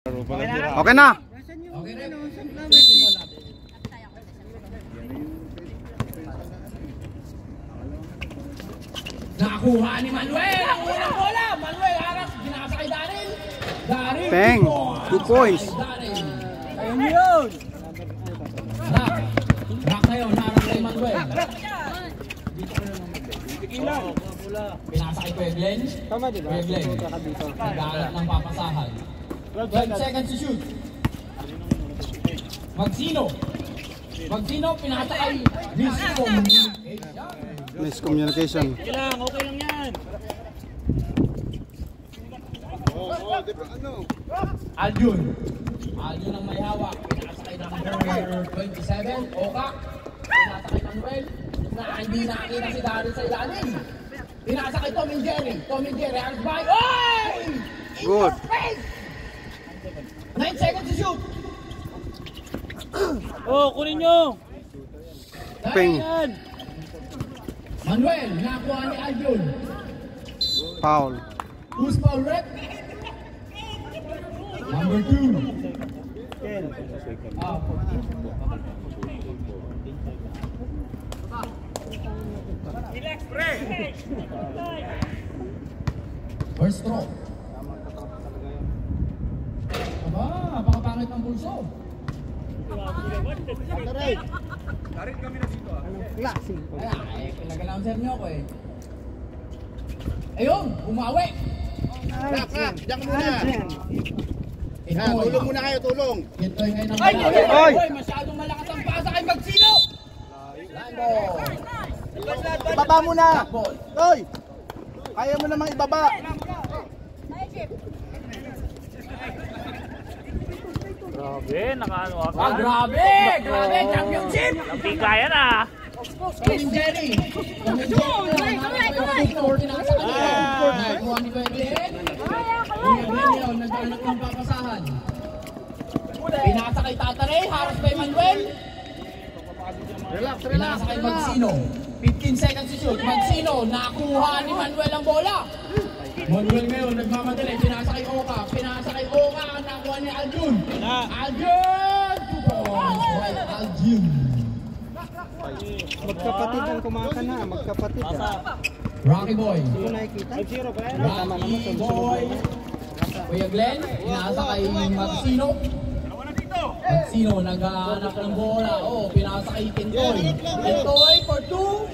Okay na. Okay na. Nakuha ni Manuel ang unang bola. Manuel harap, ginasa kay Daryl. Peng, 2 points. Ayun yun. Rock na yun, harap kay Manuel. Pinasa kay Pueblen. Tama diba? Pueblen. Naghahanap ng papasahan. 12 seconds to shoot. Magsino, pinasa kay Rizzo. Miscommunication. Okay lang yan. Aljun ang may hawak. Pinasa kay number 27, Oka. Pinasa kay Manuel. Hindi nakita si Daryl sa ilalim. Pinasa kay Tom and Jerry. Hands by. Oy! Good. 9 seconds to shoot. Kunin nyo. Peng. Manuel, nakuha ni Aljun. Foul. Who's foul rep? Number 2. Relax, pre. First throw. Aba, napakapangit ng pulso. Darit kami na dito. Klase. Nag-announcer niyo ako eh. Ayun, umawi. Diyan muna. Tulong muna kayo, tulong. Ito yung ngayon Ay! Oy, masyadong malakas ang pasa kay Magsino. Lando. Ibaba muna. Ball. Hoy! Kaya mo namang ibaba. Grabe, nakaano ka. Grabe, championship. Hindi kaya na. Team Jerry. Nakuha ni Belen. Naghanap ng papasahan. Pinasa kay Tatare, harap kay Manuel. Pinasa kay Magsino. 15 seconds to shoot. Magsino, nakuha ni Manuel ang bola. Manuel ngayon, nagmamadali. Pinasa kay Oka. Nakuha ni Aljun. Aljun! 2 points. Right, Aljun. Magkapatid ang kumakan na. Magkapatid. Rocky Boy. Hindi ko nakikita. Rocky Boy. Kuya Glenn, pinasa kay Magsino. Magsino, naghahanap ng bola. Pinasa kay Kentoy. Kentoy for 2.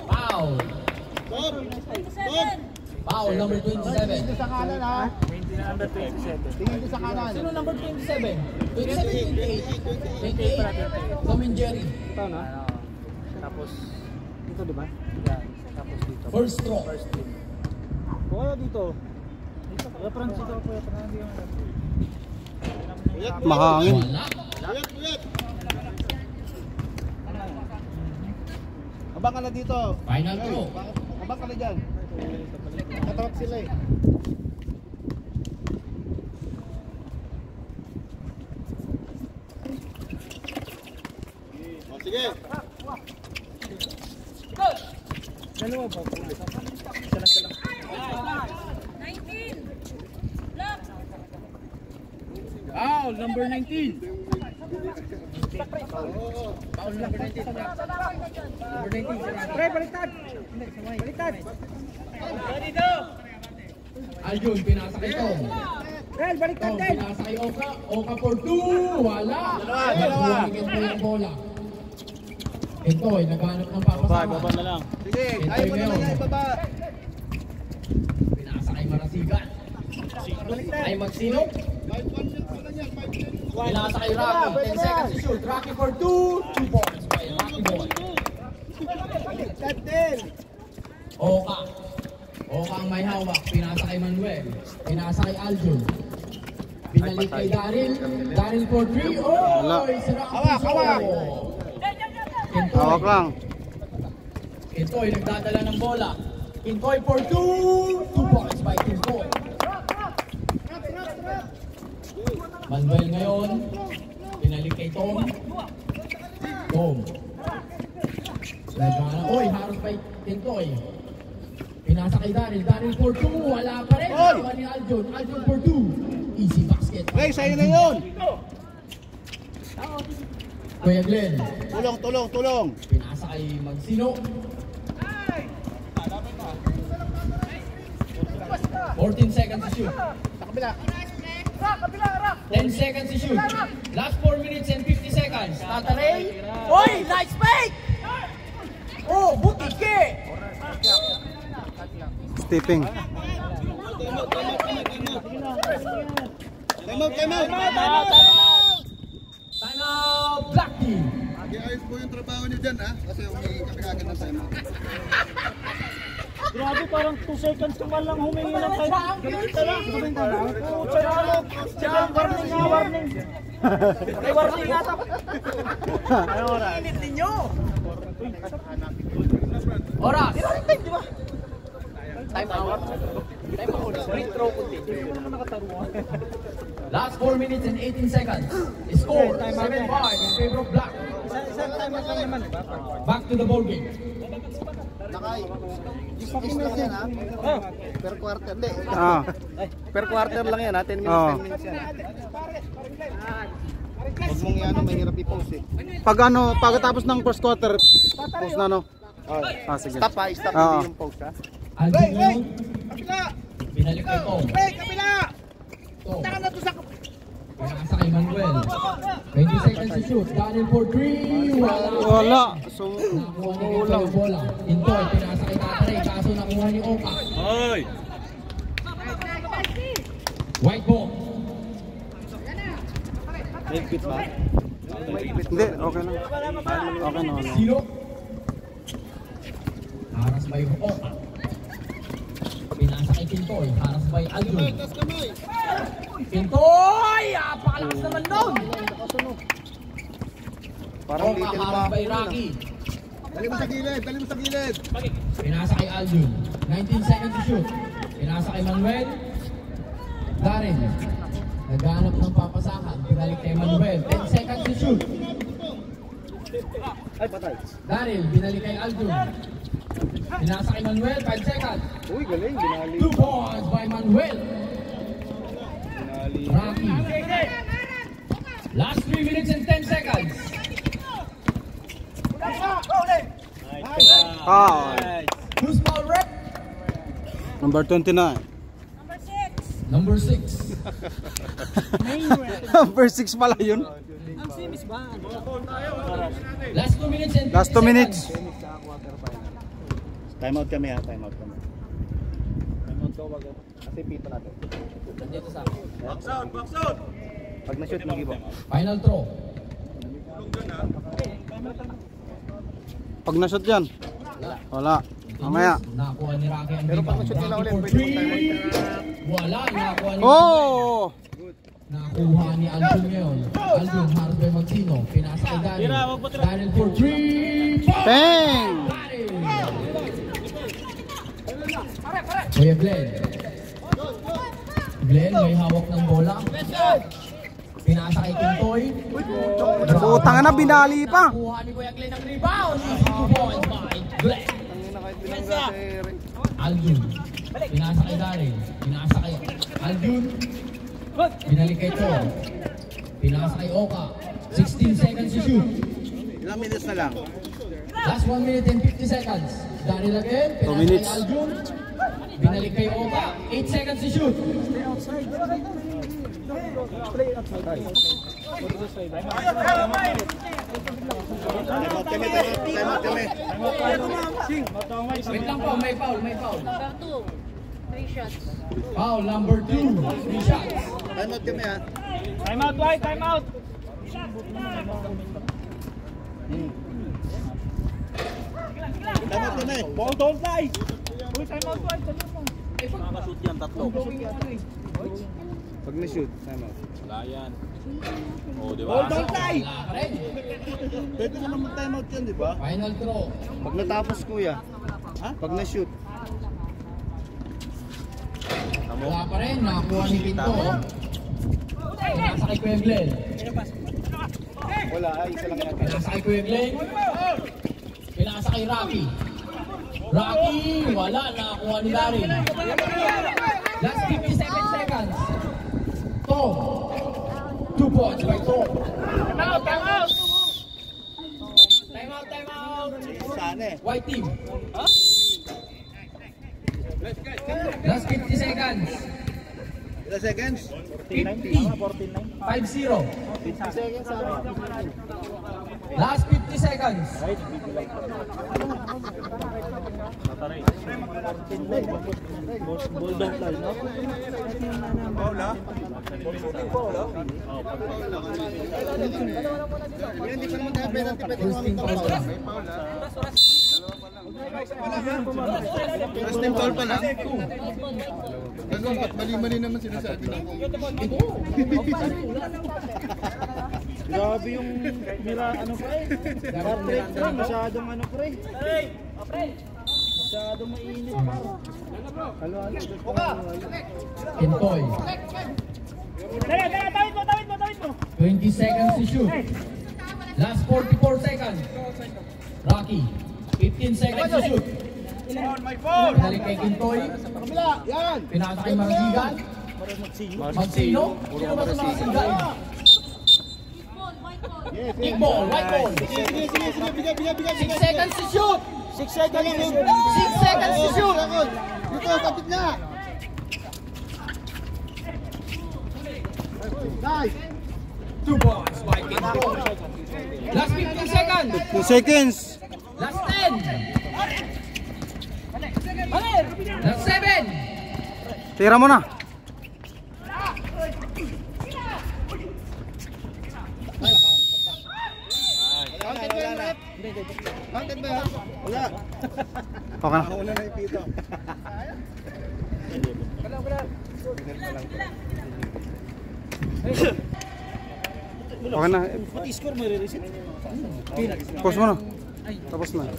Foul. Foul, number 27. Sa kanan ha. Number 27. Tingin ko sa kanan. Sino number 27? 27, 28. Tom and Jerry. Ito na. Tapos, Ito diba? tapos dito. First throw. Kaya dito. Reference ito, kuya. Mahangin. Wala. Uyat. Abang ka na dito. Final throw. Abang ka na dyan. Katawag sila eh. Sige. Dalawa ba? 19. Lock. Foul, number 19. Foul number 19. Number 19. Pre, baliktad. Baliktad. Aljun, pinasa kay Tom. Del, baliktad Tom, din. pinasa kay Oka. Oka for 2. Wala. Nakuha ni Kentoy ang bola. Kentoy, naghanap ng papasahan. Baba na lang. Sige, kaya mo naman yan ibaba. Pinasa kay Marasigan. Ay Magsino. Pinasa kay Rocky. 10 seconds to shoot. Rocky for 2. 2 points by Rocky Boy. Baliktad din. Oka. Oka ang may hawak. Pinasa kay Manuel. Pinasa kay Aljun. Pinalik kay Daryl. Daryl for 3. Wala. Hawak. Hawak lang. Kentoy nagdadala ng bola. Kentoy for 2. 2 points by Kentoy. Manuel ngayon. Pinalik kay Tom. Tom. Oy, harap kay Kentoy. Pinasa kay Daryl. Daryl for 2. Wala pa rin. Nakuha ni Aljun. Aljun for 2. Easy basket Ray, sa'yo na yun. Kuya Glenn. Tulong. Pinasa kay Magsino. 14 seconds to shoot. Sa kabila. 10 seconds to shoot. Last 4 minutes and 50 seconds. Tataray. Oy, nice fake! Oh, butike! Stepping. Time out. Time out, Black Team. Ayos po yung trabaho niyo dyan, ha? Kasi humingi kami kagad ng time out. Grabe, parang 2 seconds ka man lang humingi ng time. Ganito lang. Warning. May warning nga dapat. Ano oras? Init ninyo! Oras. Time out. Free throw kunti. Last 4 minutes and 18 seconds. Score 7-5 in favor of Black. Isang time out lang naman. Back to the ball game. Nakay. Is lang yan, ha? Per quarter. Hindi. Ah. Per quarter lang yan, ha? 10 minutes, Oo. 10 minutes yan. Huwag mong yan, mahirap i-post eh. Pagkatapos ng first quarter, post na no? Sige. Stop, ha? Stop, Oo. hindi yung post, ha? Alvin, pinalik kay Tom. Kabila! Tom. Taka na to sa... Pinasa kay Manuel. 20 seconds to shoot. Daniel for 3. Wala. So, Nakuha ni Kintoy yung bola. Kintoy, pinasa kay Tataray. Kaso nakuha ni Oka. White ball. Higpit ba? hindi, okay lang. Okay na. Sino? Haras by Oka. Pinasa kay Kintoy. Haras by Aldun. Kintoy! Apakalakas naman doon! Parang Oka, little haras pa. by Rocky. Dali mo sa gilid. Pinasa kay Aldun. 19 seconds to shoot. Pinasa kay Manuel. Darren. Naghahanap ng papasakan. Pinalik kay Manuel. 10 seconds to shoot. Ay, patay. Darren. Pinalik kay Aldun. Pinasa kay Manuel. 5 seconds. Uy, galing. Binali. 2 points by Manuel. Rocky. Last 3 minutes and 10 seconds. Who's foul rep? Number 29. Number 6. Number 6 pala yun. Last 2 minutes and 50 Last 2 minutes. Time out kami, ha? Time out ko wag. Kasi pito natin. Nandito sa Box out. Pag na-shoot, mag-ibo. final throw. Pag na-shot yan. Wala. Mamaya. Nakuha ni Rocky ang Pero pag rebound. na-shoot nila Rocky ulit, for pwede 3. Wala. Nakuha ni Oh! Nakuha ni Aldun ngayon. Aldun, harap by Magsino. Pinasa kay Daniel. Daniel for 3. Bang! Kuya Glenn. Glenn, may hawak ng bola. Pinasa kay Kintoy. Putang na, binali pa. Nakuha ni Kuya Glenn ang rebound. 2 points by Glenn. Aldun. Pinasa kay Daryl. Pinasa kay Aldun. Binalik kay Tom. Pinasa kay Oka. 16 seconds to shoot. Ilang minutes na lang? Last 1 minute and 50 seconds. Daryl again. 2 Pinasa minutes. kay Aldun. Binalik kay Oka. 8 seconds to shoot. Time out kami. Wait lang po, may foul, may foul. Number 2. 3 shots. Foul number 2. 3 shots. Time out kami, ha? Time out, Dwight. Time out. Time out kami. Ball don't lie. Uy, time out, Dwight. Makakashoot yan, tatlo. Pag na-shoot, time out. Ball don't lie. Wala ka rin. Pwede naman mag-time out yan, di ba? Final throw. Pag natapos, kuya. Ha? Pag na-shoot. Wala pa rin. Nakakuha ni Pinto. Pinasa kay Kuya Glenn. Wala, ay, isa lang yan. Pinasa kay Kuya Glenn. Pinasa kay Rocky. Rocky, wala. Nakakuha ni Daryl. Last 57 seconds. Tom. 2 points by Thor. Time out! Sana eh. White team. Last 50 seconds. Ilang seconds? 50. 5-0. 50 seconds sa akin. Last 50 seconds. Ball down tayo, no? Hindi pa naman tayo penalty, pwede First team foul lang. First team foul pa lang. Ganun, ba't mali-mali naman sinasabi na Grabe yung mira, ano pre? Heart rate pre, masyadong ano pre? Masyadong mainit par. Kintoy. 20 seconds to shoot. Last 44 seconds. Rocky. 15 seconds to shoot. Pinalik kay Kintoy. Pinasa kay Marasigan. Magsino. Sino ba sa Marasigan? Kick ball, white ball. 6 seconds to shoot. 6 seconds. 6 seconds to shoot. Dito, kapit na. Nice. 2 points by Kintoy. Last 15 seconds. 2 seconds. Last 10. Last 7. Tira mo na. Counted ba yung rep? Counted ba yun? Wala. Okay na. Wala na yung pito. Okay na. Pati score may re-reset. Pause mo na. Tapos na.